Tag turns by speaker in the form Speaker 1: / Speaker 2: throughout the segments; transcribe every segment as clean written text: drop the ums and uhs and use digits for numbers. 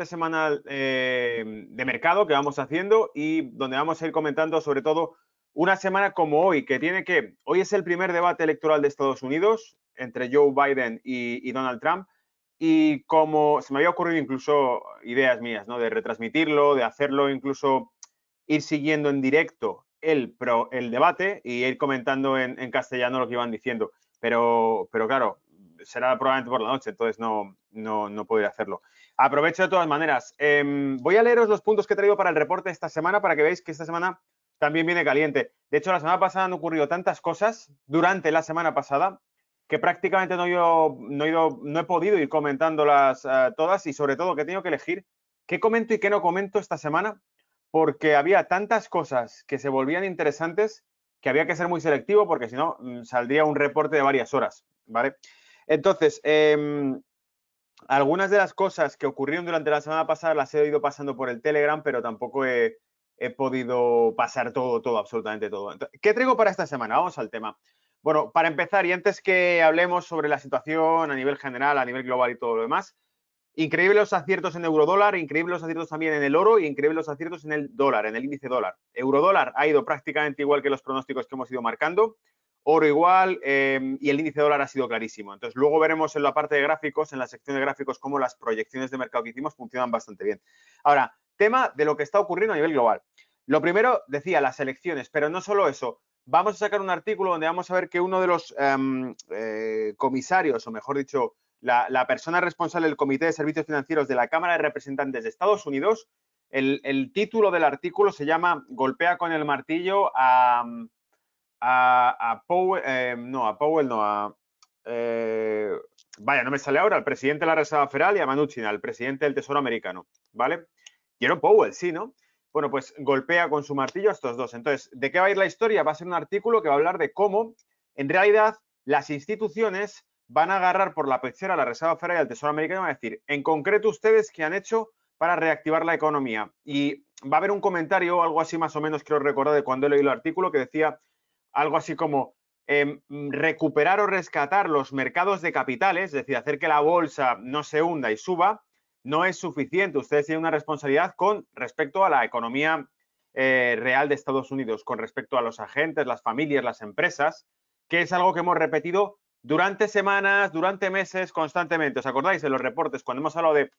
Speaker 1: este semanal de mercado que vamos haciendo y donde vamos a ir comentando sobre todo una semana como hoy, hoy es el primer debate electoral de Estados Unidos entre Joe Biden y Donald Trump, y como se me había ocurrido incluso ideas mías, ¿no? De retransmitirlo, de hacerlo incluso ir siguiendo en directo el debate y ir comentando en castellano lo que iban diciendo. Pero claro, será probablemente por la noche, entonces no podré hacerlo. Aprovecho de todas maneras. Voy a leeros los puntos que he traído para el reporte de esta semana para que veáis que esta semana también viene caliente. De hecho, la semana pasada han ocurrido tantas cosas durante la semana pasada que prácticamente no he podido ir comentándolas todas, y sobre todo que he tenido que elegir qué comento y qué no comento esta semana, porque había tantas cosas que se volvían interesantes que había que ser muy selectivo, porque si no saldría un reporte de varias horas, ¿vale? Entonces, algunas de las cosas que ocurrieron durante la semana pasada las he ido pasando por el Telegram, pero tampoco he podido pasar todo, absolutamente todo. Entonces, ¿qué traigo para esta semana? Vamos al tema. Bueno, para empezar, y antes que hablemos sobre la situación a nivel general, a nivel global y todo lo demás, increíbles los aciertos en eurodólar, increíbles los aciertos también en el oro y increíbles los aciertos en el dólar, en el índice dólar. Eurodólar ha ido prácticamente igual que los pronósticos que hemos ido marcando, oro igual, y el índice dólar ha sido clarísimo. Entonces, luego veremos en la parte de gráficos, en la sección de gráficos, cómo las proyecciones de mercado que hicimos funcionan bastante bien. Ahora, tema de lo que está ocurriendo a nivel global. Lo primero, decía, las elecciones, pero no solo eso. Vamos a sacar un artículo donde vamos a ver que uno de los comisarios, o mejor dicho, la persona responsable del Comité de Servicios Financieros de la Cámara de Representantes de Estados Unidos, el título del artículo se llama "Golpea con el martillo a Powell, vaya, no me sale ahora, al presidente de la Reserva Federal y a Mnuchin, al presidente del Tesoro americano, ¿vale? Jerome Powell, sí, ¿no? Bueno, pues golpea con su martillo a estos dos. Entonces, ¿de qué va a ir la historia? Va a ser un artículo que va a hablar de cómo, en realidad, las instituciones van a agarrar por la pechera a la Reserva Federal y al Tesoro americano y van a decir, en concreto, ustedes, ¿qué han hecho para reactivar la economía? Y va a haber un comentario, algo así más o menos, creo recordar, de cuando he leído el artículo, que decía algo así como recuperar o rescatar los mercados de capitales, es decir, hacer que la bolsa no se hunda y suba, no es suficiente. Ustedes tienen una responsabilidad con respecto a la economía real de Estados Unidos, con respecto a los agentes, las familias, las empresas, que es algo que hemos repetido durante semanas, durante meses, constantemente. ¿Os acordáis de los reportes cuando hemos hablado de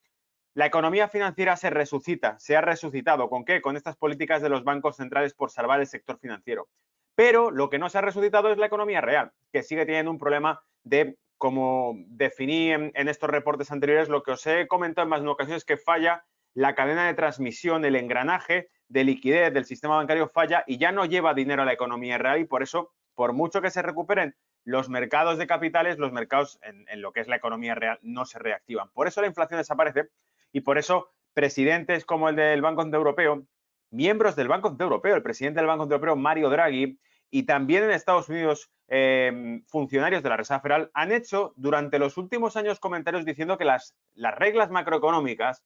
Speaker 1: la economía financiera se resucita, se ha resucitado? ¿Con qué? Con estas políticas de los bancos centrales por salvar el sector financiero. Pero lo que no se ha resucitado es la economía real, que sigue teniendo un problema de, como definí en estos reportes anteriores, lo que os he comentado en más ocasiones, que falla la cadena de transmisión, el engranaje de liquidez del sistema bancario falla y ya no lleva dinero a la economía real, y por eso, por mucho que se recuperen los mercados de capitales, los mercados en lo que es la economía real no se reactivan. Por eso la inflación desaparece y por eso presidentes como el del Banco Central Europeo, miembros del Banco Central Europeo, el presidente del Banco Central Europeo, Mario Draghi, y también en Estados Unidos funcionarios de la Reserva Federal han hecho durante los últimos años comentarios diciendo que las reglas macroeconómicas,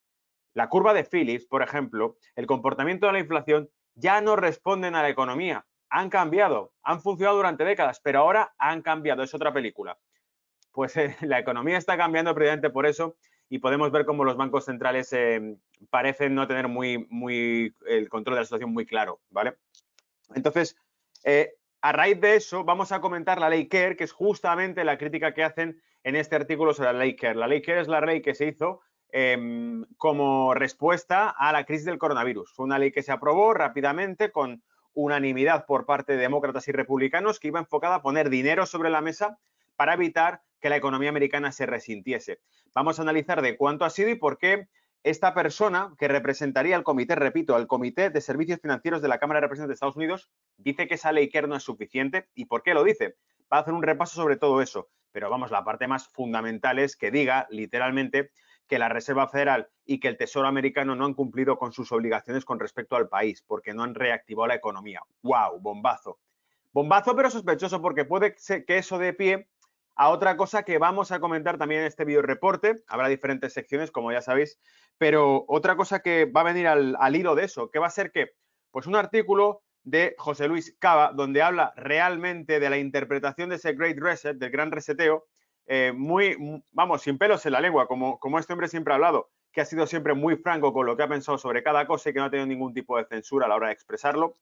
Speaker 1: la curva de Phillips, por ejemplo, el comportamiento de la inflación, ya no responden a la economía. Han cambiado, han funcionado durante décadas, pero ahora han cambiado, es otra película. Pues la economía está cambiando precisamente por eso, y podemos ver cómo los bancos centrales parecen no tener el control de la situación muy claro, ¿vale? Entonces, a raíz de eso, vamos a comentar la ley Kerr, que es justamente la crítica que hacen en este artículo sobre la ley Kerr. La ley Kerr es la ley que se hizo como respuesta a la crisis del coronavirus. Fue una ley que se aprobó rápidamente con unanimidad por parte de demócratas y republicanos, que iba enfocada a poner dinero sobre la mesa para evitar que la economía americana se resintiese. Vamos a analizar de cuánto ha sido y por qué esta persona que representaría al comité, repito, al Comité de Servicios Financieros de la Cámara de Representantes de Estados Unidos, dice que esa ley Kerr no es suficiente. ¿Y por qué lo dice? Va a hacer un repaso sobre todo eso. Pero vamos, la parte más fundamental es que diga literalmente que la Reserva Federal y que el Tesoro americano no han cumplido con sus obligaciones con respecto al país, porque no han reactivado la economía. ¡Wow! Bombazo. Bombazo, pero sospechoso, porque puede ser que eso dé pie a otra cosa que vamos a comentar también en este video reporte. Habrá diferentes secciones, como ya sabéis, pero otra cosa que va a venir al hilo de eso, que va a ser que, pues un artículo de José Luis Cava, donde habla realmente de la interpretación de ese Great Reset, del gran reseteo, vamos, sin pelos en la lengua, como este hombre siempre ha hablado, que ha sido siempre muy franco con lo que ha pensado sobre cada cosa y que no ha tenido ningún tipo de censura a la hora de expresarlo.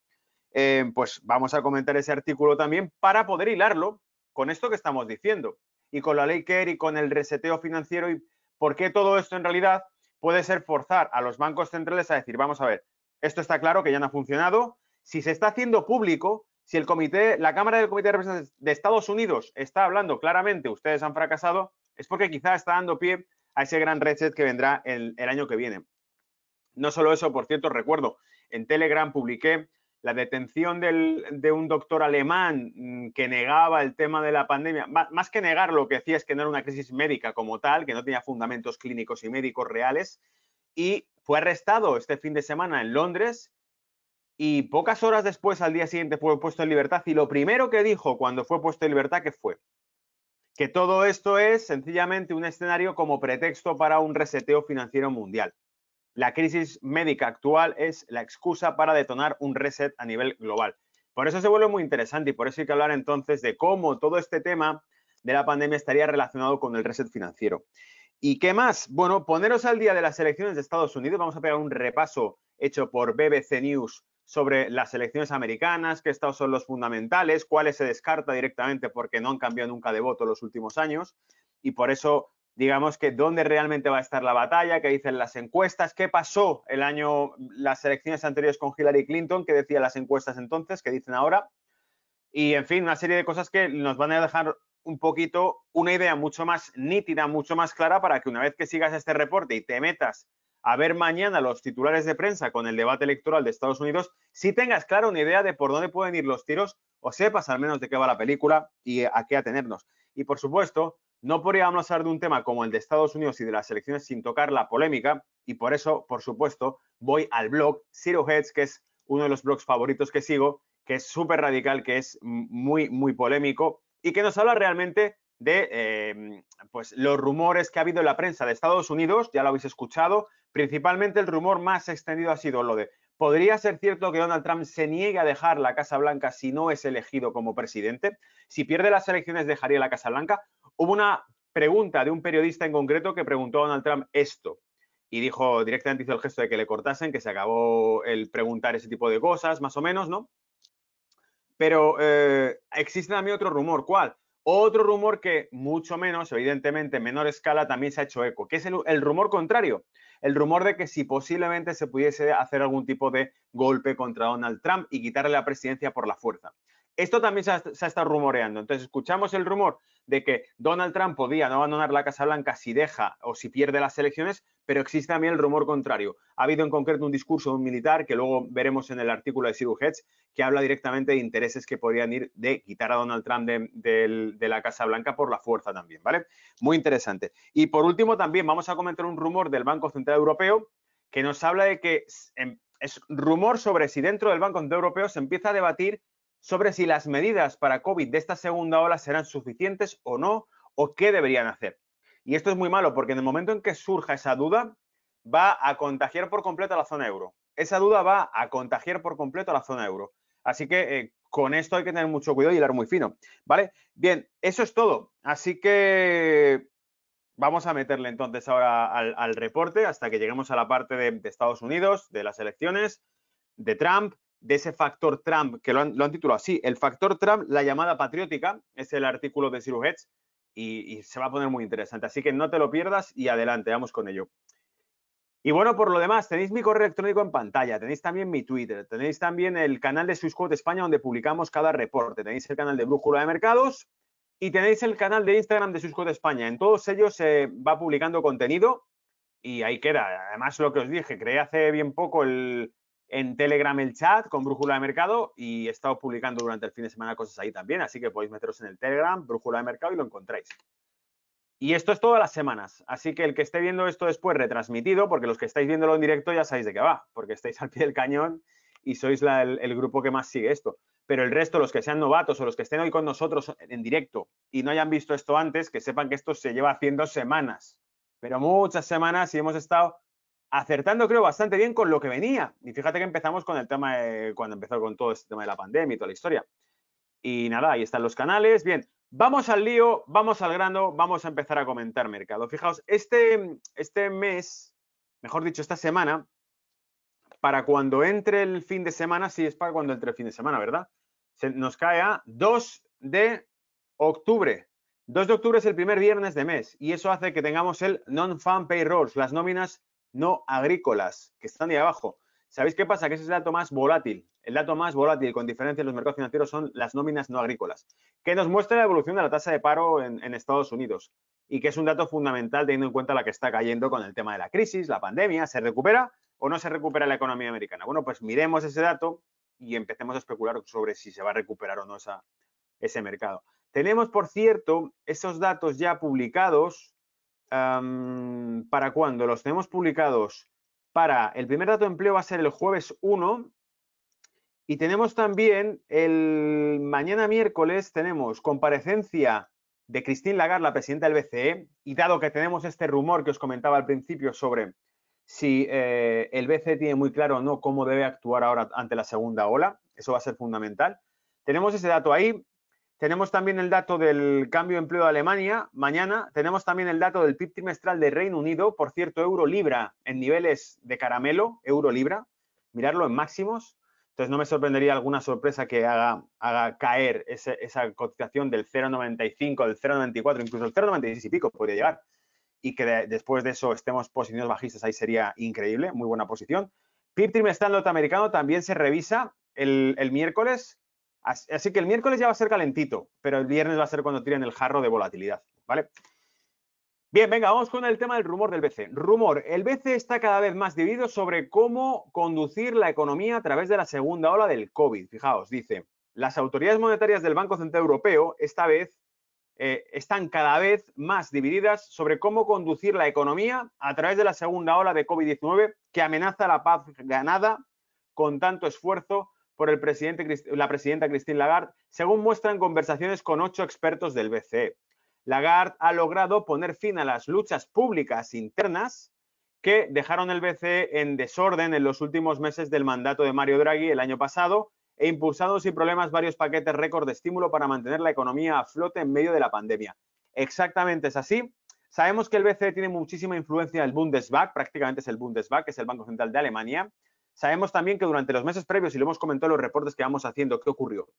Speaker 1: Pues vamos a comentar ese artículo también para poder hilarlo con esto que estamos diciendo y con la ley Kerr y con el reseteo financiero y por qué todo esto en realidad puede ser forzar a los bancos centrales a decir, vamos a ver, esto está claro que ya no ha funcionado, si se está haciendo público, si la Cámara del Comité de Representantes de Estados Unidos está hablando claramente, ustedes han fracasado, es porque quizá está dando pie a ese gran reset que vendrá el año que viene. No solo eso, por cierto, recuerdo, en Telegram publiqué la detención de un doctor alemán que negaba el tema de la pandemia. Más que negar, lo que decía es que no era una crisis médica como tal, que no tenía fundamentos clínicos y médicos reales, y fue arrestado este fin de semana en Londres y pocas horas después, al día siguiente, fue puesto en libertad. Y lo primero que dijo cuando fue puesto en libertad, ¿qué fue? Que todo esto es sencillamente un escenario como pretexto para un reseteo financiero mundial. La crisis médica actual es la excusa para detonar un reset a nivel global. Por eso se vuelve muy interesante y por eso hay que hablar entonces de cómo todo este tema de la pandemia estaría relacionado con el reset financiero. ¿Y qué más? Bueno, poneros al día de las elecciones de Estados Unidos. Vamos a pegar un repaso hecho por BBC News sobre las elecciones americanas, qué estados son los fundamentales, cuáles se descarta directamente porque no han cambiado nunca de voto los últimos años y por eso digamos que dónde realmente va a estar la batalla, qué dicen las encuestas, qué pasó las elecciones anteriores con Hillary Clinton, qué decían las encuestas entonces, qué dicen ahora. Y, en fin, una serie de cosas que nos van a dejar un poquito una idea mucho más nítida, mucho más clara para que una vez que sigas este reporte y te metas a ver mañana los titulares de prensa con el debate electoral de Estados Unidos, sí tengas clara una idea de por dónde pueden ir los tiros o sepas al menos de qué va la película y a qué atenernos. Y, por supuesto, no podríamos hablar de un tema como el de Estados Unidos y de las elecciones sin tocar la polémica y por eso, por supuesto, voy al blog Zero Hedge, que es uno de los blogs favoritos que sigo, que es súper radical, que es muy, muy polémico y que nos habla realmente de pues los rumores que ha habido en la prensa de Estados Unidos, ya lo habéis escuchado, principalmente el rumor más extendido ha sido lo de ¿podría ser cierto que Donald Trump se niegue a dejar la Casa Blanca si no es elegido como presidente? Si pierde las elecciones, ¿dejaría la Casa Blanca? Hubo una pregunta de un periodista en concreto que preguntó a Donald Trump esto y dijo, directamente hizo el gesto de que le cortasen, que se acabó el preguntar ese tipo de cosas, más o menos, ¿no? Pero existe también otro rumor. ¿Cuál? Otro rumor que mucho menos, evidentemente en menor escala, también se ha hecho eco, que es el rumor contrario. El rumor de que si posiblemente se pudiese hacer algún tipo de golpe contra Donald Trump y quitarle la presidencia por la fuerza. Esto también se ha estado rumoreando. Entonces, escuchamos el rumor de que Donald Trump podía no abandonar la Casa Blanca si deja o si pierde las elecciones, pero existe también el rumor contrario. Ha habido en concreto un discurso de un militar que luego veremos en el artículo de Zero Hedge que habla directamente de intereses que podrían ir de quitar a Donald Trump de la Casa Blanca por la fuerza también, ¿vale? Muy interesante. Y por último también vamos a comentar un rumor del Banco Central Europeo que nos habla de que es rumor sobre si dentro del Banco Central Europeo se empieza a debatir sobre si las medidas para COVID de esta segunda ola serán suficientes o no, o qué deberían hacer. Y esto es muy malo porque en el momento en que surja esa duda, va a contagiar por completo a la zona euro. Esa duda va a contagiar por completo a la zona euro. Así que con esto hay que tener mucho cuidado y hilar muy fino, ¿vale? Bien, eso es todo. Así que vamos a meterle entonces ahora al reporte hasta que lleguemos a la parte de Estados Unidos, de las elecciones, de Trump, de ese factor Trump, que lo han titulado así, el factor Trump, la llamada patriótica, es el artículo de Zero Hedge y se va a poner muy interesante. Así que no te lo pierdas y adelante, vamos con ello. Y bueno, por lo demás, tenéis mi correo electrónico en pantalla, tenéis también mi Twitter, tenéis también el canal de Swissquote España donde publicamos cada reporte, tenéis el canal de Brújula de Mercados y tenéis el canal de Instagram de Swissquote España. En todos ellos se va publicando contenido y ahí queda. Además, lo que os dije, creé hace bien poco en Telegram el chat con Brújula de Mercado y he estado publicando durante el fin de semana cosas ahí también, así que podéis meteros en el Telegram, Brújula de Mercado y lo encontráis. Y esto es todas las semanas, así que el que esté viendo esto después retransmitido, porque los que estáis viéndolo en directo ya sabéis de qué va, porque estáis al pie del cañón y sois el grupo que más sigue esto. Pero el resto, los que sean novatos o los que estén hoy con nosotros en directo y no hayan visto esto antes, que sepan que esto se lleva haciendo semanas, pero muchas semanas y hemos estado acertando, creo, bastante bien con lo que venía. Y fíjate que empezamos con el tema, cuando empezó con todo este tema de la pandemia y toda la historia. Y nada, ahí están los canales. Bien, vamos al lío, vamos al grano, vamos a empezar a comentar mercado. Fijaos, este mes mejor dicho, esta semana, para cuando entre el fin de semana, sí, es para cuando entre el fin de semana, ¿verdad? Nos cae a 2 de octubre. 2 de octubre es el primer viernes de mes y eso hace que tengamos el non-farm payrolls, las nóminas no agrícolas, que están ahí abajo. ¿Sabéis qué pasa? Que ese es el dato más volátil. El dato más volátil, con diferencia en los mercados financieros, son las nóminas no agrícolas, que nos muestra la evolución de la tasa de paro en Estados Unidos y que es un dato fundamental teniendo en cuenta la que está cayendo con el tema de la crisis, la pandemia. ¿Se recupera o no se recupera la economía americana? Bueno, pues miremos ese dato y empecemos a especular sobre si se va a recuperar o no ese mercado. Tenemos, por cierto, esos datos ya publicados. ¿Para cuándo? Los tenemos publicados para el primer dato de empleo va a ser el jueves 1 y tenemos también el mañana miércoles tenemos comparecencia de Christine Lagarde, la presidenta del BCE, y dado que tenemos este rumor que os comentaba al principio sobre si el BCE tiene muy claro o no cómo debe actuar ahora ante la segunda ola, eso va a ser fundamental. Tenemos ese dato ahí. Tenemos también el dato del cambio de empleo de Alemania mañana. Tenemos también el dato del PIB trimestral de Reino Unido. Por cierto, euro-libra en niveles de caramelo, euro-libra. Mirarlo en máximos. Entonces no me sorprendería alguna sorpresa que haga caer esa cotización del 0,95, del 0,94, incluso el 0,96 y pico podría llegar. Y que después de eso estemos posiciones bajistas, ahí sería increíble, muy buena posición. PIB trimestral norteamericano también se revisa el miércoles. Así que el miércoles ya va a ser calentito, pero el viernes va a ser cuando tiren el jarro de volatilidad, ¿vale? Bien, venga, vamos con el tema del rumor del BCE. Rumor, el BCE está cada vez más dividido sobre cómo conducir la economía a través de la segunda ola del COVID. Fijaos, dice, las autoridades monetarias del Banco Central Europeo esta vez están cada vez más divididas sobre cómo conducir la economía a través de la segunda ola de COVID-19 que amenaza la paz ganada con tanto esfuerzo por la presidenta Christine Lagarde, según muestran conversaciones con 8 expertos del BCE. Lagarde ha logrado poner fin a las luchas públicas internas que dejaron el BCE en desorden en los últimos meses del mandato de Mario Draghi el año pasado e impulsado sin problemas varios paquetes récord de estímulo para mantener la economía a flote en medio de la pandemia. Exactamente es así. Sabemos que el BCE tiene muchísima influencia en el Bundesbank, prácticamente es el Bundesbank, que es el Banco Central de Alemania. Sabemos también que durante los meses previos, y lo hemos comentado en los reportes que vamos haciendo, ¿qué ocurrió?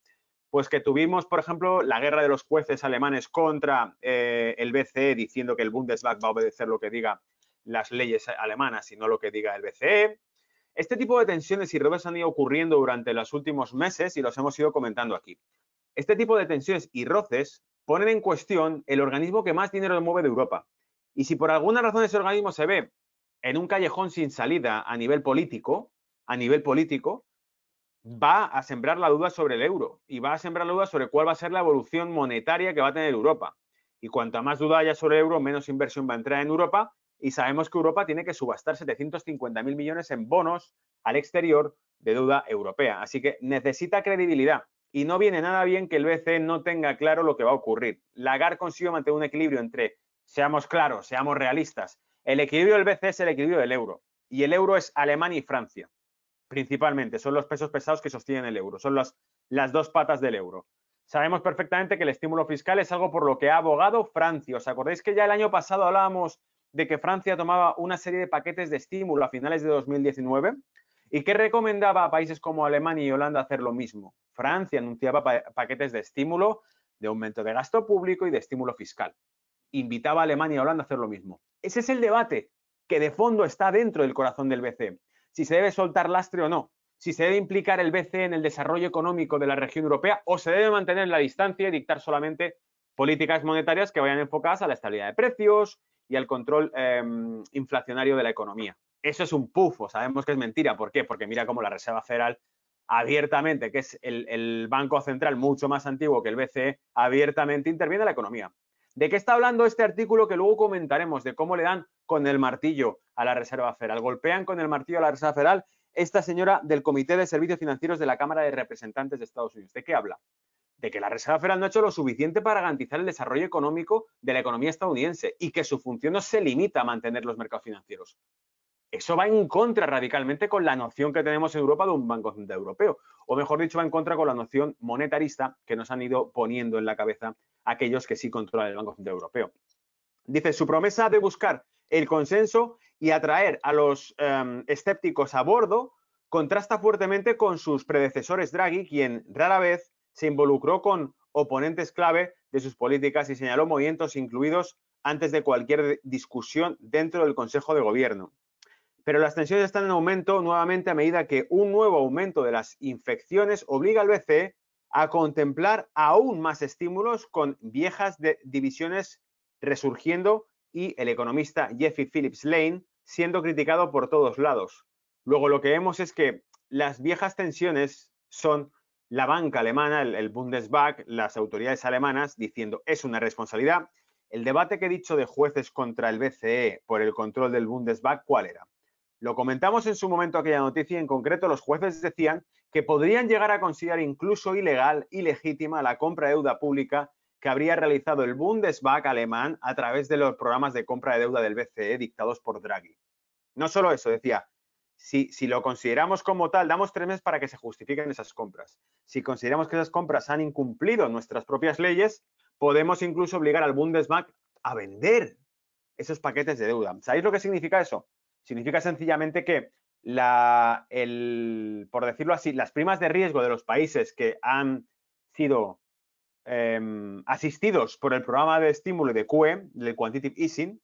Speaker 1: Pues que tuvimos, por ejemplo, la guerra de los jueces alemanes contra el BCE, diciendo que el Bundesbank va a obedecer lo que diga las leyes alemanas y no lo que diga el BCE. Este tipo de tensiones y roces han ido ocurriendo durante los últimos meses y los hemos ido comentando aquí. Este tipo de tensiones y roces ponen en cuestión el organismo que más dinero mueve de Europa. Y si por alguna razón ese organismo se ve en un callejón sin salida a nivel político, va a sembrar la duda sobre el euro y va a sembrar la duda sobre cuál va a ser la evolución monetaria que va a tener Europa. Y cuanta más duda haya sobre el euro, menos inversión va a entrar en Europa. Y sabemos que Europa tiene que subastar 750.000 millones en bonos al exterior de deuda europea. Así que necesita credibilidad. Y no viene nada bien que el BCE no tenga claro lo que va a ocurrir. Lagarde consiguió mantener un equilibrio entre, seamos claros, seamos realistas. El equilibrio del BCE es el equilibrio del euro. Y el euro es Alemania y Francia. Principalmente, son los pesos pesados que sostienen el euro. Son las dos patas del euro. Sabemos perfectamente que el estímulo fiscal es algo por lo que ha abogado Francia. ¿Os acordáis que ya el año pasado hablábamos de que Francia tomaba una serie de paquetes de estímulo a finales de 2019 y que recomendaba a países como Alemania y Holanda hacer lo mismo? Francia anunciaba paquetes de estímulo, de aumento de gasto público y de estímulo fiscal. Invitaba a Alemania y Holanda a hacer lo mismo. Ese es el debate que de fondo está dentro del corazón del BCE. Si se debe soltar lastre o no, si se debe implicar el BCE en el desarrollo económico de la región europea o se debe mantener la distancia y dictar solamente políticas monetarias que vayan enfocadas a la estabilidad de precios y al control inflacionario de la economía. Eso es un pufo, sabemos que es mentira. ¿Por qué? Porque mira cómo la Reserva Federal abiertamente, que es el banco central mucho más antiguo que el BCE, abiertamente interviene en la economía. ¿De qué está hablando este artículo que luego comentaremos? De cómo le dan con el martillo a la Reserva Federal. Golpean con el martillo a la Reserva Federal esta señora del Comité de Servicios Financieros de la Cámara de Representantes de Estados Unidos. ¿De qué habla? De que la Reserva Federal no ha hecho lo suficiente para garantizar el desarrollo económico de la economía estadounidense y que su función no se limita a mantener los mercados financieros. Eso va en contra radicalmente con la noción que tenemos en Europa de un Banco Central Europeo. O mejor dicho, va en contra con la noción monetarista que nos han ido poniendo en la cabeza aquellos que sí controlan el Banco Central Europeo. Dice, su promesa de buscar el consenso y atraer a los escépticos a bordo contrasta fuertemente con sus predecesores Draghi, quien rara vez se involucró con oponentes clave de sus políticas y señaló movimientos incluidos antes de cualquier discusión dentro del Consejo de Gobierno. Pero las tensiones están en aumento nuevamente a medida que un nuevo aumento de las infecciones obliga al BCE a contemplar aún más estímulos con viejas divisiones resurgiendo y el economista Jeffrey Phillips Lane siendo criticado por todos lados. Luego lo que vemos es que las viejas tensiones son la banca alemana, el Bundesbank, las autoridades alemanas diciendo es una responsabilidad. El debate que he dicho de jueces contra el BCE por el control del Bundesbank, ¿cuál era? Lo comentamos en su momento aquella noticia, en concreto los jueces decían que podrían llegar a considerar incluso ilegal y legítima la compra de deuda pública que habría realizado el Bundesbank alemán a través de los programas de compra de deuda del BCE dictados por Draghi. No solo eso, decía, si lo consideramos como tal, damos 3 meses para que se justifiquen esas compras. Si consideramos que esas compras han incumplido nuestras propias leyes, podemos incluso obligar al Bundesbank a vender esos paquetes de deuda. ¿Sabéis lo que significa eso? Significa sencillamente que por decirlo así, las primas de riesgo de los países que han sido asistidos por el programa de estímulo de QE, del Quantitative Easing,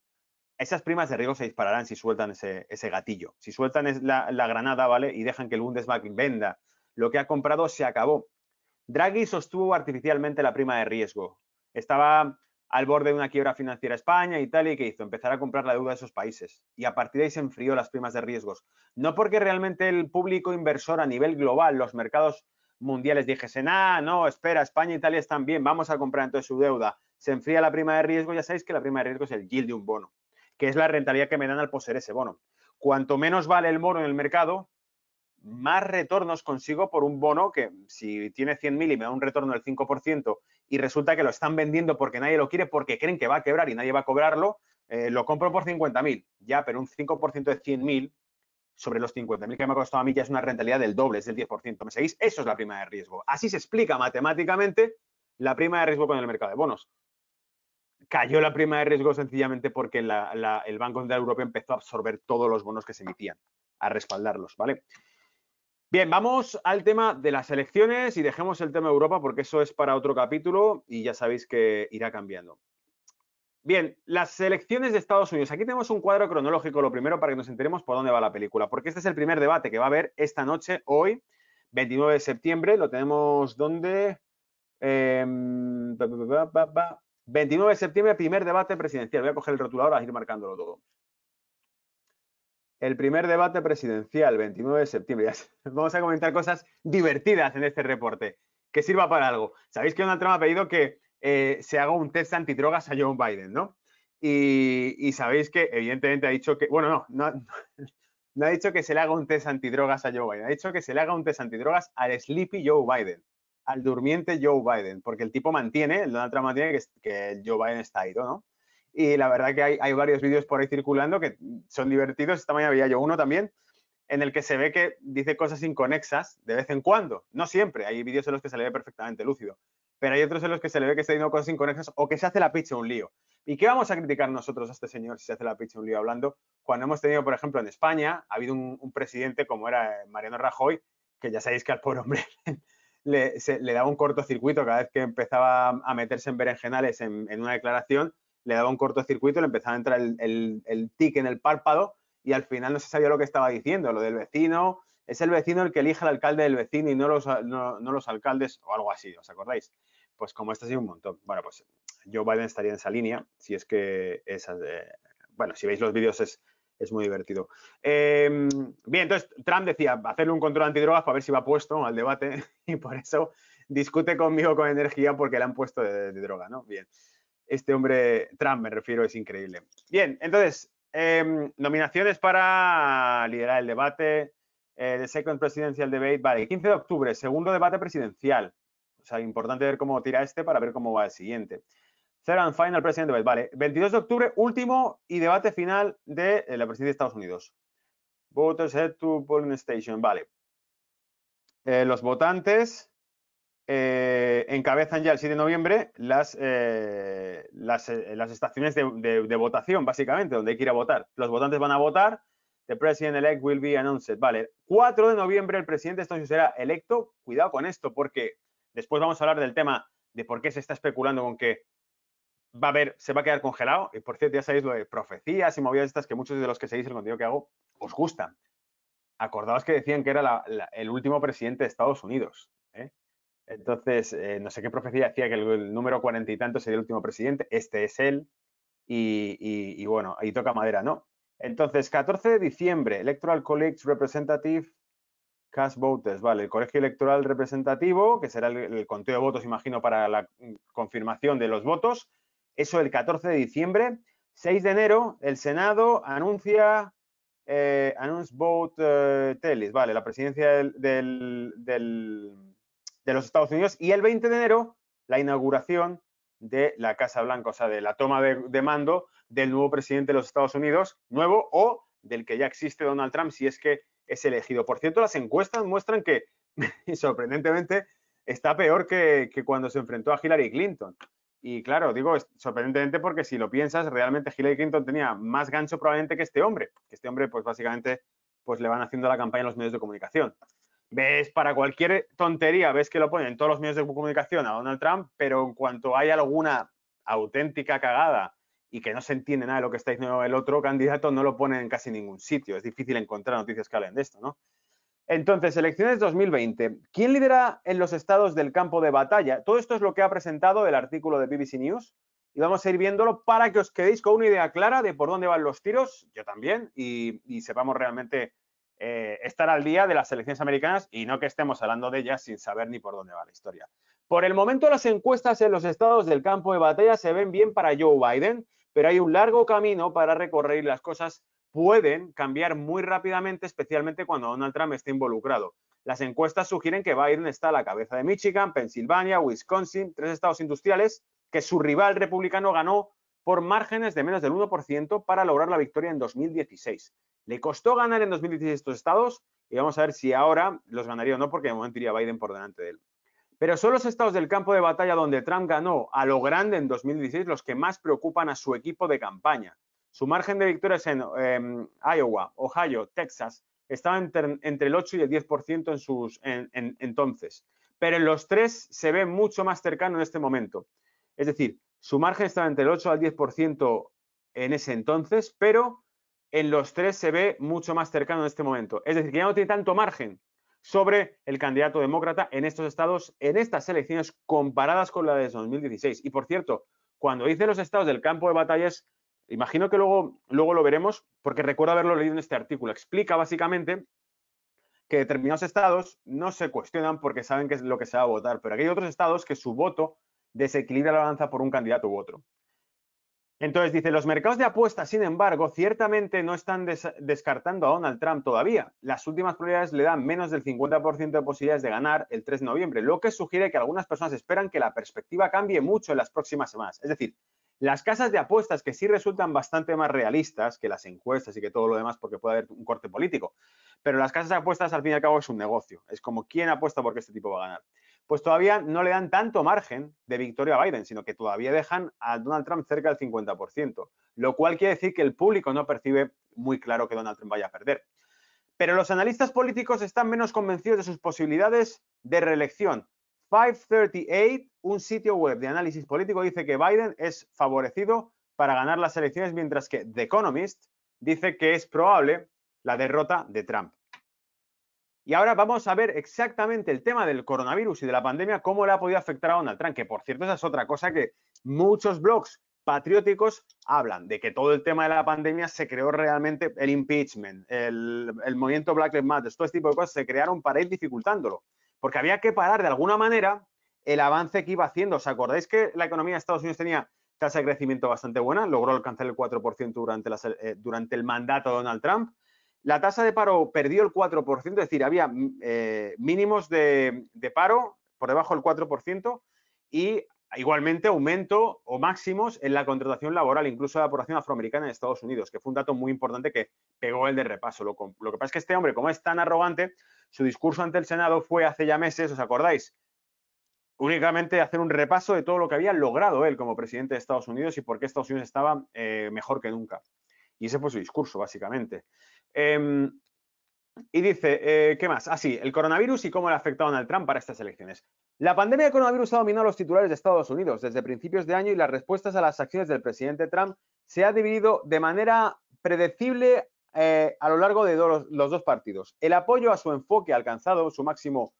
Speaker 1: esas primas de riesgo se dispararán si sueltan ese gatillo. Si sueltan la granada, ¿vale? Y dejan que el Bundesbank venda lo que ha comprado, se acabó. Draghi sostuvo artificialmente la prima de riesgo. Estaba al borde de una quiebra financiera España, Italia, y ¿qué hizo? Empezar a comprar la deuda de esos países. Y a partir de ahí se enfrió las primas de riesgos. No porque realmente el público inversor a nivel global, los mercados mundiales dijesen, no, espera, España e Italia están bien, vamos a comprar entonces su deuda. Se enfría la prima de riesgo, ya sabéis que la prima de riesgo es el yield de un bono, que es la rentabilidad que me dan al poseer ese bono. Cuanto menos vale el bono en el mercado, más retornos consigo por un bono que si tiene 100.000 y me da un retorno del 5% y resulta que lo están vendiendo porque nadie lo quiere, porque creen que va a quebrar y nadie va a cobrarlo, lo compro por 50.000. Ya, pero un 5% de 100.000 sobre los 50.000 que me ha costado a mí ya es una rentabilidad del doble, es del 10%. ¿Me seguís? Eso es la prima de riesgo. Así se explica matemáticamente la prima de riesgo con el mercado de bonos. Cayó la prima de riesgo sencillamente porque el Banco Central Europeo empezó a absorber todos los bonos que se emitían, a respaldarlos, ¿vale? Bien, vamos al tema de las elecciones y dejemos el tema de Europa porque eso es para otro capítulo y ya sabéis que irá cambiando. Bien, las elecciones de Estados Unidos. Aquí tenemos un cuadro cronológico, lo primero, para que nos enteremos por dónde va la película, porque este es el primer debate que va a haber esta noche, hoy, 29 de septiembre. Lo tenemos donde... 29 de septiembre, primer debate presidencial. Voy a coger el rotulador a ir marcándolo todo. El primer debate presidencial, 29 de septiembre. Vamos a comentar cosas divertidas en este reporte, que sirva para algo. Sabéis que Donald Trump ha pedido que se haga un test antidrogas a Joe Biden, ¿no? Y sabéis que, evidentemente, ha dicho que, bueno, no ha dicho que se le haga un test antidrogas a Joe Biden, ha dicho que se le haga un test antidrogas al Sleepy Joe Biden, al durmiente Joe Biden, porque el tipo mantiene, el Donald Trump mantiene que Joe Biden está ido, ¿no? Y la verdad que hay varios vídeos por ahí circulando que son divertidos. Esta mañana veía yo uno también en el que se ve que dice cosas inconexas de vez en cuando. No siempre. Hay vídeos en los que se le ve perfectamente lúcido. Pero hay otros en los que se le ve que está diciendo cosas inconexas o que se hace la picha un lío. ¿Y qué vamos a criticar nosotros a este señor si se hace la picha un lío hablando? Cuando hemos tenido, por ejemplo, en España, ha habido un presidente como era Mariano Rajoy, que ya sabéis que al pobre hombre le daba un cortocircuito cada vez que empezaba a meterse en berenjenales en una declaración, le daba un cortocircuito, le empezaba a entrar el tic en el párpado y al final no se sabía lo que estaba diciendo, lo del vecino, es el vecino el que elige al alcalde del vecino y no los alcaldes o algo así, ¿os acordáis? Pues como este ha sido un montón. Bueno, pues Joe Biden estaría en esa línea, si es que bueno, si veis los vídeos es muy divertido. Bien, entonces Trump decía hacerle un control antidrogas para ver si va puesto al debate y por eso discute conmigo con energía porque le han puesto de droga, ¿no? Bien. Este hombre, Trump me refiero, es increíble. Bien, entonces, nominaciones para liderar el debate. The Second Presidential Debate, vale, 15 de octubre, segundo debate presidencial. O sea, importante ver cómo tira este para ver cómo va el siguiente. Third and Final President Debate, vale. 22 de octubre, último y debate final de la presidencia de Estados Unidos. Voters head to polling station, vale. Los votantes encabezan ya el 7 de noviembre las estaciones de votación, básicamente, donde hay que ir a votar. Los votantes van a votar. The president-elect will be announced. Vale, 4 de noviembre el presidente de Estados Unidos será electo. Cuidado con esto, porque después vamos a hablar del tema de por qué se está especulando con que se va a quedar congelado. Y por cierto, ya sabéis lo de profecías y movidas estas que muchos de los que seguís el contenido que hago os gustan. Acordaos que decían que era el último presidente de Estados Unidos. Entonces, no sé qué profecía decía que el número 40 y tanto sería el último presidente. Este es él. Y bueno, ahí toca madera, ¿no? Entonces, 14 de diciembre, Electoral College Representative Cast Voters, vale, el colegio electoral representativo, que será el conteo de votos, imagino, para la confirmación de los votos. Eso el 14 de diciembre. 6 de enero, el Senado anuncia Announce Vote Tellis, vale, la presidencia de los Estados Unidos. Y el 20 de enero, la inauguración de la Casa Blanca, o sea, de la toma de mando del nuevo presidente de los Estados Unidos, nuevo o del que ya existe Donald Trump, si es que es elegido. Por cierto, las encuestas muestran que, sorprendentemente, está peor que cuando se enfrentó a Hillary Clinton. Y claro, digo sorprendentemente porque si lo piensas, realmente Hillary Clinton tenía más gancho probablemente que este hombre. Que este hombre, pues básicamente, pues le van haciendo la campaña en los medios de comunicación. Ves, para cualquier tontería, ves que lo ponen en todos los medios de comunicación a Donald Trump, pero en cuanto hay alguna auténtica cagada y que no se entiende nada de lo que está diciendo el otro candidato, no lo ponen en casi ningún sitio. Es difícil encontrar noticias que hablen de esto, ¿no? Entonces, elecciones 2020. ¿Quién lidera en los estados del campo de batalla? Todo esto es lo que ha presentado el artículo de BBC News y vamos a ir viéndolo para que os quedéis con una idea clara de por dónde van los tiros, yo también, y sepamos realmente estar al día de las elecciones americanas y no que estemos hablando de ellas sin saber ni por dónde va la historia. Por el momento, las encuestas en los estados del campo de batalla se ven bien para Joe Biden, pero hay un largo camino para recorrer y las cosas pueden cambiar muy rápidamente, especialmente cuando Donald Trump esté involucrado. Las encuestas sugieren que Biden está a la cabeza de Michigan, Pensilvania, Wisconsin, 3 estados industriales que su rival republicano ganó por márgenes de menos del 1% para lograr la victoria en 2016. Le costó ganar en 2016 estos estados y vamos a ver si ahora los ganaría o no, porque de momento iría Biden por delante de él. Pero son los estados del campo de batalla donde Trump ganó a lo grande en 2016 los que más preocupan a su equipo de campaña. Su margen de victorias en Iowa, Ohio, Texas, estaba entre el 8 y el 10% entonces. Pero en los tres se ve mucho más cercano en este momento. Es decir, su margen estaba entre el 8 al 10% en ese entonces, pero en los tres se ve mucho más cercano en este momento. Es decir, que ya no tiene tanto margen sobre el candidato demócrata en estos estados, en estas elecciones comparadas con la de 2016. Y por cierto, cuando dice los estados del campo de batallas, imagino que luego lo veremos, porque recuerdo haberlo leído en este artículo. Explica básicamente que determinados estados no se cuestionan porque saben qué es lo que se va a votar, pero aquí hay otros estados que su voto desequilibra la balanza por un candidato u otro. Entonces dice, los mercados de apuestas, sin embargo, ciertamente no están descartando a Donald Trump todavía. Las últimas probabilidades le dan menos del 50% de posibilidades de ganar el 3 de noviembre, lo que sugiere que algunas personas esperan que la perspectiva cambie mucho en las próximas semanas. Es decir, las casas de apuestas que sí resultan bastante más realistas que las encuestas y que todo lo demás porque puede haber un corte político, pero las casas de apuestas al fin y al cabo es un negocio. Es como quién apuesta porque este tipo va a ganar. Pues todavía no le dan tanto margen de victoria a Biden, sino que todavía dejan a Donald Trump cerca del 50%, lo cual quiere decir que el público no percibe muy claro que Donald Trump vaya a perder. Pero los analistas políticos están menos convencidos de sus posibilidades de reelección. 538, un sitio web de análisis político, dice que Biden es favorecido para ganar las elecciones, mientras que The Economist dice que es probable la derrota de Trump. Y ahora vamos a ver exactamente el tema del coronavirus y de la pandemia, cómo le ha podido afectar a Donald Trump, que por cierto esa es otra cosa que muchos blogs patrióticos hablan, de que todo el tema de la pandemia se creó realmente, el impeachment, el movimiento Black Lives Matter, todo este tipo de cosas se crearon para ir dificultándolo, porque había que parar de alguna manera el avance que iba haciendo. ¿Os acordáis que la economía de Estados Unidos tenía tasa de crecimiento bastante buena? Logró alcanzar el 4% durante el mandato de Donald Trump. La tasa de paro perdió el 4%, es decir, había mínimos de paro por debajo del 4% y igualmente aumento o máximos en la contratación laboral, incluso de la población afroamericana en Estados Unidos, que fue un dato muy importante que pegó el de repaso. Lo que pasa es que este hombre, como es tan arrogante, su discurso ante el Senado fue hace ya meses, ¿os acordáis? únicamente hacer un repaso de todo lo que había logrado él como presidente de Estados Unidos y por qué Estados Unidos estaba mejor que nunca. Y ese fue su discurso, básicamente. Y dice, ¿qué más? Ah, sí, el coronavirus y cómo le ha afectado a Donald Trump para estas elecciones. La pandemia de coronavirus ha dominado los titulares de Estados Unidos desde principios de año y las respuestas a las acciones del presidente Trump se ha dividido de manera predecible a lo largo de los dos partidos. El apoyo a su enfoque ha alcanzado su máximo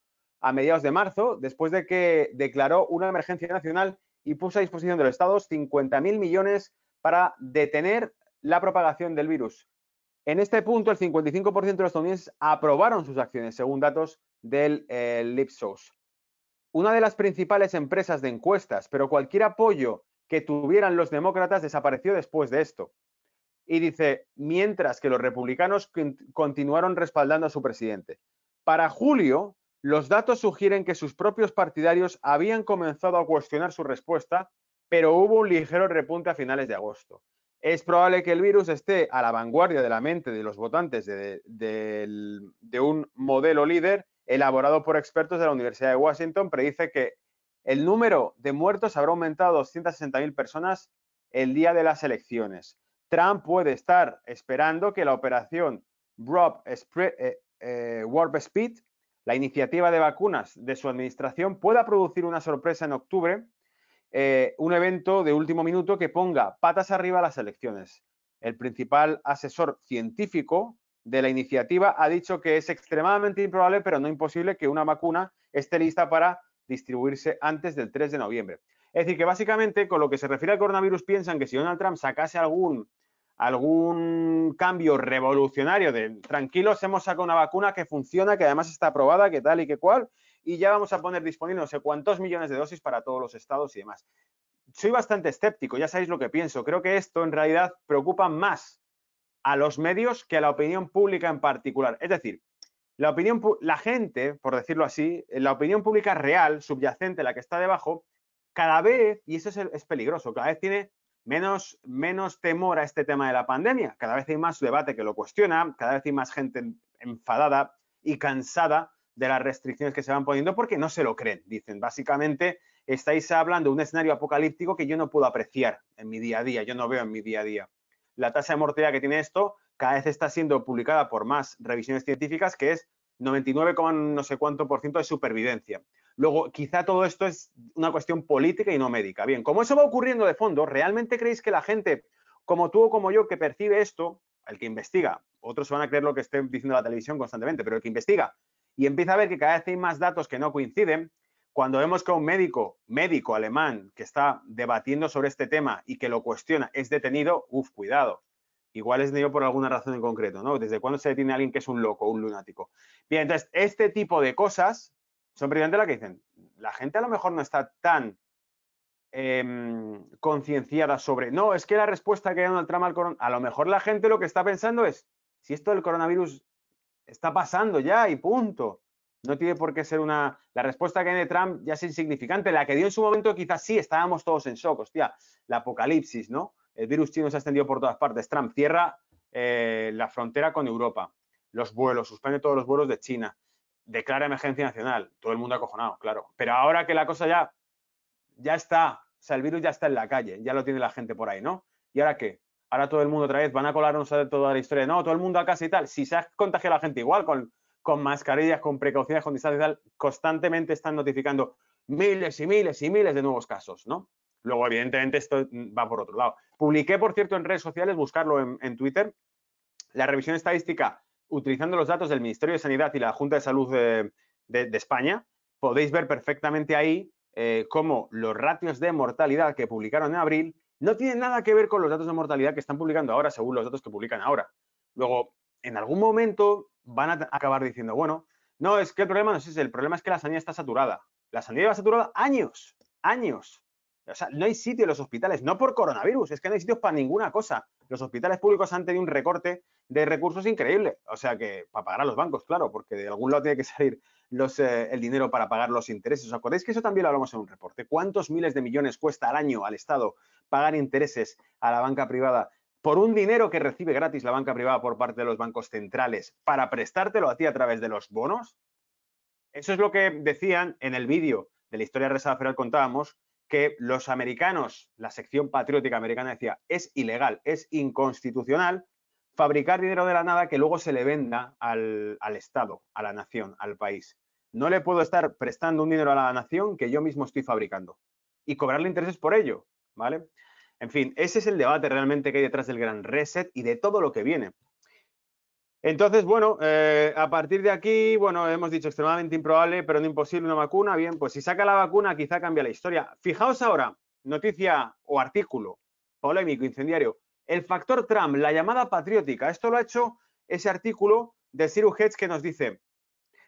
Speaker 1: a mediados de marzo, después de que declaró una emergencia nacional y puso a disposición de los estados 50.000 millones para detener la propagación del virus. En este punto, el 55% de los estadounidenses aprobaron sus acciones, según datos del Ipsos. Una de las principales empresas de encuestas, pero cualquier apoyo que tuvieran los demócratas desapareció después de esto. Y dice, mientras que los republicanos continuaron respaldando a su presidente. Para julio, los datos sugieren que sus propios partidarios habían comenzado a cuestionar su respuesta, pero hubo un ligero repunte a finales de agosto. Es probable que el virus esté a la vanguardia de la mente de los votantes de un modelo líder elaborado por expertos de la Universidad de Washington. Predice que el número de muertos habrá aumentado a 260.000 personas el día de las elecciones. Trump puede estar esperando que la operación Warp Speed, la iniciativa de vacunas de su administración, pueda producir una sorpresa en octubre, un evento de último minuto que ponga patas arriba a las elecciones. El principal asesor científico de la iniciativa ha dicho que es extremadamente improbable, pero no imposible, que una vacuna esté lista para distribuirse antes del 3 de noviembre. Es decir, que básicamente con lo que se refiere al coronavirus piensan que si Donald Trump sacase algún cambio revolucionario de tranquilos, hemos sacado una vacuna que funciona, que además está aprobada, que tal y que cual, y ya vamos a poner disponible no sé cuántos millones de dosis para todos los estados y demás. Soy bastante escéptico, ya sabéis lo que pienso. Creo que esto en realidad preocupa más a los medios que a la opinión pública en particular. Es decir, la gente, por decirlo así, la opinión pública real, subyacente, la que está debajo, cada vez, y eso es peligroso, cada vez tiene menos temor a este tema de la pandemia. Cada vez hay más debate que lo cuestiona, cada vez hay más gente enfadada y cansada de las restricciones que se van poniendo porque no se lo creen. Dicen, básicamente, estáis hablando de un escenario apocalíptico que yo no puedo apreciar en mi día a día, yo no veo en mi día a día. La tasa de mortalidad que tiene esto cada vez está siendo publicada por más revisiones científicas, que es 99, no sé cuánto por ciento de supervivencia. Luego, quizá todo esto es una cuestión política y no médica. Bien, como eso va ocurriendo de fondo, ¿realmente creéis que la gente, como tú o como yo, que percibe esto, el que investiga, otros se van a creer lo que esté diciendo la televisión constantemente, pero el que investiga y empieza a ver que cada vez hay más datos que no coinciden, cuando vemos que un médico alemán que está debatiendo sobre este tema y que lo cuestiona es detenido, cuidado. Igual es detenido por alguna razón en concreto, ¿no? ¿Desde cuándo se detiene a alguien que es un loco, un lunático? Bien, entonces, este tipo de cosas son precisamente las que dicen, la gente a lo mejor no está tan concienciada sobre, no, es que la respuesta que ha dado el Trump al coronavirus, a lo mejor la gente lo que está pensando es, si esto del coronavirus está pasando ya y punto. No tiene por qué ser la respuesta que hay de Trump ya es insignificante. La que dio en su momento quizás sí, estábamos todos en shock. Hostia, la apocalipsis, ¿no? El virus chino se ha extendido por todas partes. Trump cierra la frontera con Europa. Los vuelos, suspende todos los vuelos de China. Declara emergencia nacional. Todo el mundo acojonado, claro. Pero ahora que la cosa ya está, o sea, el virus ya está en la calle, ya lo tiene la gente por ahí, ¿no? ¿Y ahora qué? Ahora todo el mundo otra vez van a colarnos a toda la historia. No, todo el mundo a casa y tal. Si se ha contagiado la gente igual, con mascarillas, con precauciones, con distancia y tal, constantemente están notificando miles y miles y miles de nuevos casos, ¿no? Luego, evidentemente, esto va por otro lado. Publiqué, por cierto, en redes sociales, buscarlo en Twitter, la revisión estadística utilizando los datos del Ministerio de Sanidad y la Junta de Salud de España. Podéis ver perfectamente ahí cómo los ratios de mortalidad que publicaron en abril no tienen nada que ver con los datos de mortalidad que están publicando ahora, según los datos que publican ahora. Luego, en algún momento van a acabar diciendo, bueno, no, es que el problema no es ese, el problema es que la sanidad está saturada. La sanidad va saturada años. O sea, no hay sitio en los hospitales, no por coronavirus, es que no hay sitios para ninguna cosa. Los hospitales públicos han tenido un recorte de recursos increíble. O sea que, para pagar a los bancos, claro, porque de algún lado tiene que salir el dinero para pagar los intereses. ¿Os acordáis que eso también lo hablamos en un reporte? ¿Cuántos miles de millones cuesta al año al Estado pagar intereses a la banca privada por un dinero que recibe gratis la banca privada por parte de los bancos centrales para prestártelo a ti a través de los bonos? Eso es lo que decían en el vídeo de la historia de Reserva Federal contábamos que los americanos, la sección patriótica americana decía, es ilegal, es inconstitucional fabricar dinero de la nada que luego se le venda al Estado, a la nación, al país. No le puedo estar prestando un dinero a la nación que yo mismo estoy fabricando y cobrarle intereses por ello, ¿vale? En fin, ese es el debate realmente que hay detrás del gran reset y de todo lo que viene. Entonces, bueno, a partir de aquí, bueno, hemos dicho extremadamente improbable, pero no imposible una vacuna. Bien, pues si saca la vacuna, quizá cambia la historia. Fijaos ahora, noticia o artículo polémico, incendiario. El factor Trump, la llamada patriótica. Esto lo ha hecho ese artículo de Cyrus Hedge que nos dice: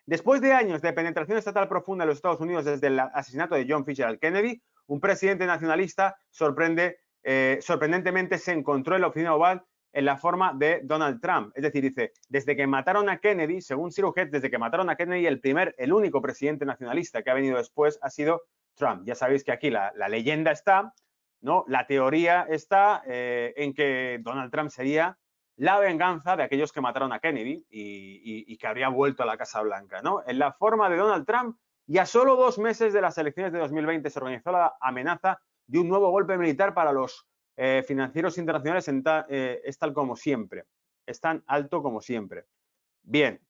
Speaker 1: después de años de penetración estatal profunda en los Estados Unidos desde el asesinato de John Fitzgerald Kennedy, un presidente nacionalista sorprendentemente se encontró en la oficina oval en la forma de Donald Trump. Es decir, dice, desde que mataron a Kennedy, según Cyrus Hedge, desde que mataron a Kennedy, el único presidente nacionalista que ha venido después ha sido Trump. Ya sabéis que aquí la leyenda está, ¿no? La teoría está en que Donald Trump sería la venganza de aquellos que mataron a Kennedy y que habría vuelto a la Casa Blanca, ¿no? En la forma de Donald Trump, y a solo 2 meses de las elecciones de 2020 se organizó la amenaza de un nuevo golpe militar para los financieros internacionales es tal como siempre, es tan alto como siempre. Bien,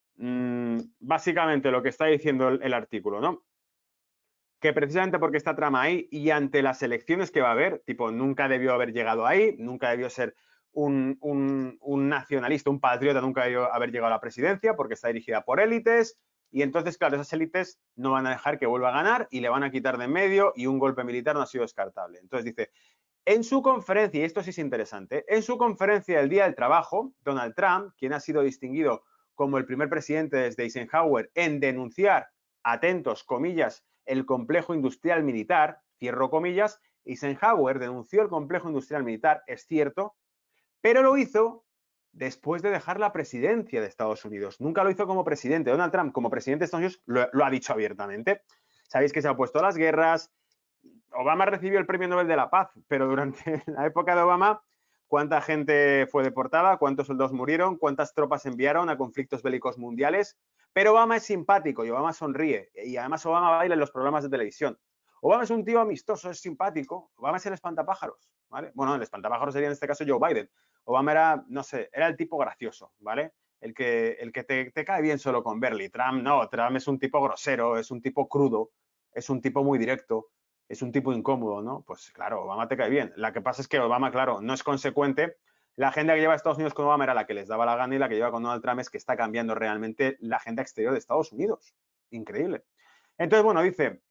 Speaker 1: básicamente lo que está diciendo el artículo, ¿no? Que precisamente porque está Trump ahí y ante las elecciones que va a haber, tipo, nunca debió haber llegado ahí, nunca debió ser un nacionalista, un patriota, nunca debió haber llegado a la presidencia porque está dirigida por élites y entonces, claro, esas élites no van a dejar que vuelva a ganar y le van a quitar de en medio y un golpe militar no ha sido descartable. Entonces dice, en su conferencia, y esto sí es interesante, en su conferencia del Día del Trabajo, Donald Trump, quien ha sido distinguido como el primer presidente desde Eisenhower en denunciar, atentos, comillas, el complejo industrial militar, cierro comillas, Eisenhower denunció el complejo industrial militar, es cierto, pero lo hizo después de dejar la presidencia de Estados Unidos. Nunca lo hizo como presidente. Donald Trump, como presidente de Estados Unidos, lo ha dicho abiertamente. Sabéis que se ha opuesto a las guerras. Obama recibió el Premio Nobel de la Paz, pero durante la época de Obama, ¿cuánta gente fue deportada? ¿Cuántos soldados murieron? ¿Cuántas tropas enviaron a conflictos bélicos mundiales? Pero Obama es simpático y Obama sonríe. Y además Obama baila en los programas de televisión. Obama es un tío amistoso, es simpático. Obama es el espantapájaros, ¿vale? Bueno, el espantapájaros sería en este caso Joe Biden. Obama era, no sé, era el tipo gracioso, ¿vale? El que te cae bien solo con verle. Trump no, Trump es un tipo grosero, es un tipo crudo, es un tipo muy directo, es un tipo incómodo, ¿no? Pues claro, Obama te cae bien. La que pasa es que Obama, claro, no es consecuente. La agenda que lleva Estados Unidos con Obama era la que les daba la gana y la que lleva con Donald Trump es que está cambiando realmente la agenda exterior de Estados Unidos. Increíble. Entonces, bueno, dice,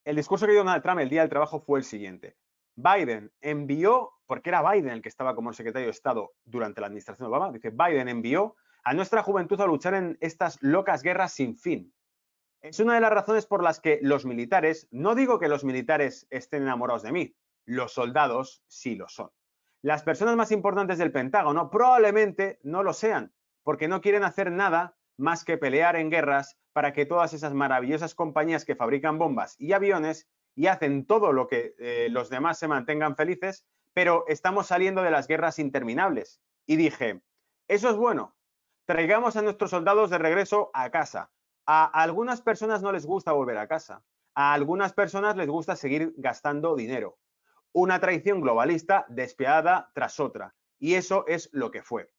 Speaker 1: el discurso que dio Donald Trump el día del trabajo fue el siguiente. Biden envió, porque era Biden el que estaba como secretario de Estado durante la administración de Obama, dice, Biden envió a nuestra juventud a luchar en estas locas guerras sin fin. Es una de las razones por las que los militares, no digo que los militares estén enamorados de mí, los soldados sí lo son. Las personas más importantes del Pentágono probablemente no lo sean, porque no quieren hacer nada más que pelear en guerras para que todas esas maravillosas compañías que fabrican bombas y aviones y hacen todo lo que los demás se mantengan felices, pero estamos saliendo de las guerras interminables. Y dije, eso es bueno, traigamos a nuestros soldados de regreso a casa. A algunas personas no les gusta volver a casa. A algunas personas les gusta seguir gastando dinero. Una traición globalista despiadada tras otra. Y eso es lo que fue.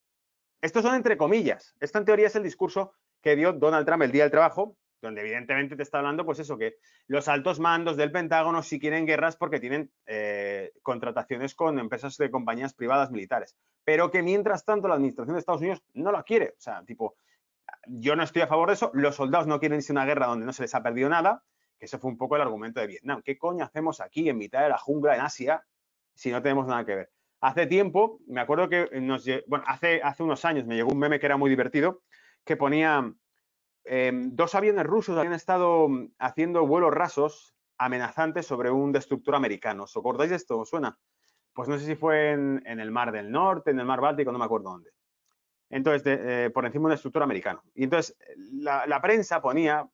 Speaker 1: Estos son entre comillas. Esta en teoría es el discurso que dio Donald Trump el día del trabajo, donde evidentemente te está hablando, pues eso, que los altos mandos del Pentágono sí quieren guerras porque tienen contrataciones con empresas de compañías privadas militares, pero que mientras tanto la administración de Estados Unidos no la quiere. O sea, tipo, yo no estoy a favor de eso, los soldados no quieren irse a una guerra donde no se les ha perdido nada, que ese fue un poco el argumento de Vietnam. ¿Qué coño hacemos aquí en mitad de la jungla en Asia si no tenemos nada que ver? Hace tiempo, me acuerdo que hace unos años me llegó un meme que era muy divertido, que ponía 2 aviones rusos habían estado haciendo vuelos rasos amenazantes sobre un destructor americano. ¿Os acordáis de esto? ¿Os suena? Pues no sé si fue en el Mar del Norte, en el Mar Báltico, no me acuerdo dónde. Entonces, por encima de un destructor americano. Y entonces, la prensa ponía,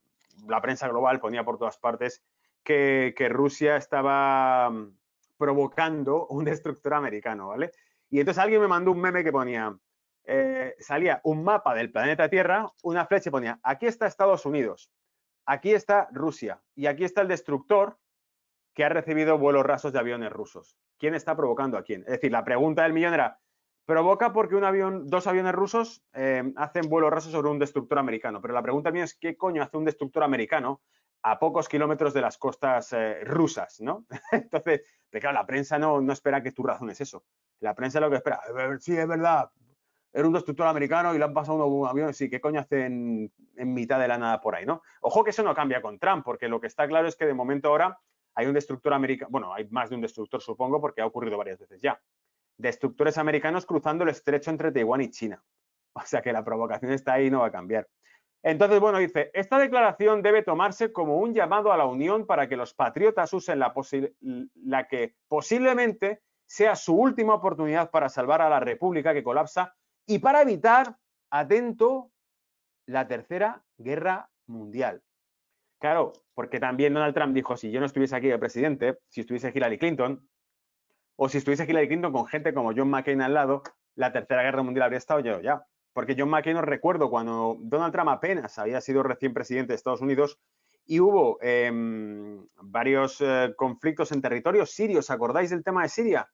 Speaker 1: la prensa global ponía por todas partes que Rusia estaba provocando un destructor americano, ¿vale? Y entonces alguien me mandó un meme que ponía, salía un mapa del planeta Tierra, una flecha y ponía, aquí está Estados Unidos, aquí está Rusia y aquí está el destructor que ha recibido vuelos rasos de aviones rusos. ¿Quién está provocando a quién? Es decir, la pregunta del millón era, ¿provoca porque dos aviones rusos hacen vuelos rasos sobre un destructor americano? Pero la pregunta mía es, ¿qué coño hace un destructor americano a pocos kilómetros de las costas rusas, ¿no? Entonces, claro, la prensa no espera que tú razones eso. La prensa lo que espera, sí, es verdad, era un destructor americano y le han pasado un avión, sí, ¿qué coño hacen en mitad de la nada por ahí, no? Ojo que eso no cambia con Trump, porque lo que está claro es que de momento ahora hay un destructor americano, bueno, hay más de un destructor, supongo, porque ha ocurrido varias veces ya. Destructores americanos cruzando el estrecho entre Taiwán y China. O sea que la provocación está ahí y no va a cambiar. Entonces, bueno, dice, esta declaración debe tomarse como un llamado a la unión para que los patriotas usen la que posiblemente sea su última oportunidad para salvar a la República que colapsa y para evitar, atento, la Tercera Guerra Mundial. Claro, porque también Donald Trump dijo, si yo no estuviese aquí de presidente, si estuviese Hillary Clinton, o si estuviese Hillary Clinton con gente como John McCain al lado, la Tercera Guerra Mundial habría estado ya. Porque John McCain, os recuerdo, cuando Donald Trump apenas había sido recién presidente de Estados Unidos y hubo varios conflictos en territorios sirios, ¿acordáis del tema de Siria?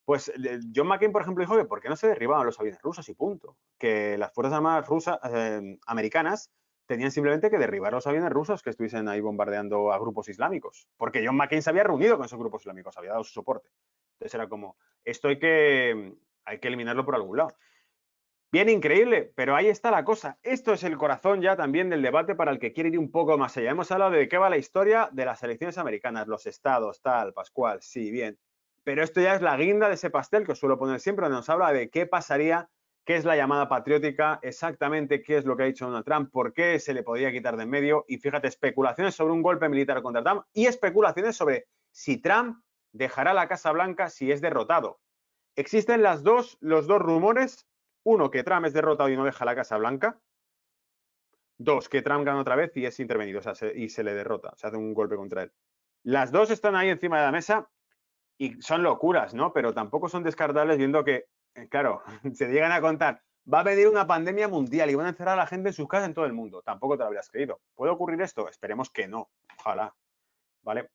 Speaker 1: Pues John McCain, por ejemplo, dijo que ¿por qué no se derribaban los aviones rusos y punto? Que las Fuerzas Armadas americanas tenían simplemente que derribar los aviones rusos que estuviesen ahí bombardeando a grupos islámicos. Porque John McCain se había reunido con esos grupos islámicos, había dado su soporte. Entonces era como, esto hay que eliminarlo por algún lado. Bien, increíble, pero ahí está la cosa. Esto es el corazón ya también del debate para el que quiere ir un poco más allá. Hemos hablado de qué va la historia de las elecciones americanas, los estados, tal, Pascual, sí, bien. Pero esto ya es la guinda de ese pastel que os suelo poner siempre, donde nos habla de qué pasaría, qué es la llamada patriótica, exactamente qué es lo que ha dicho Donald Trump, por qué se le podría quitar de en medio. Y fíjate, especulaciones sobre un golpe militar contra Trump y especulaciones sobre si Trump dejará la Casa Blanca si es derrotado. Existen los dos rumores. Uno, que Trump es derrotado y no deja la Casa Blanca. Dos, que Trump gana otra vez y es intervenido, o sea, y se le derrota, se hace un golpe contra él. Las dos están ahí encima de la mesa y son locuras, ¿no? Pero tampoco son descartables viendo que, claro, se llegan a contar, va a venir una pandemia mundial y van a encerrar a la gente en sus casas en todo el mundo. Tampoco te lo habrías creído. ¿Puede ocurrir esto? Esperemos que no, ojalá, ¿vale?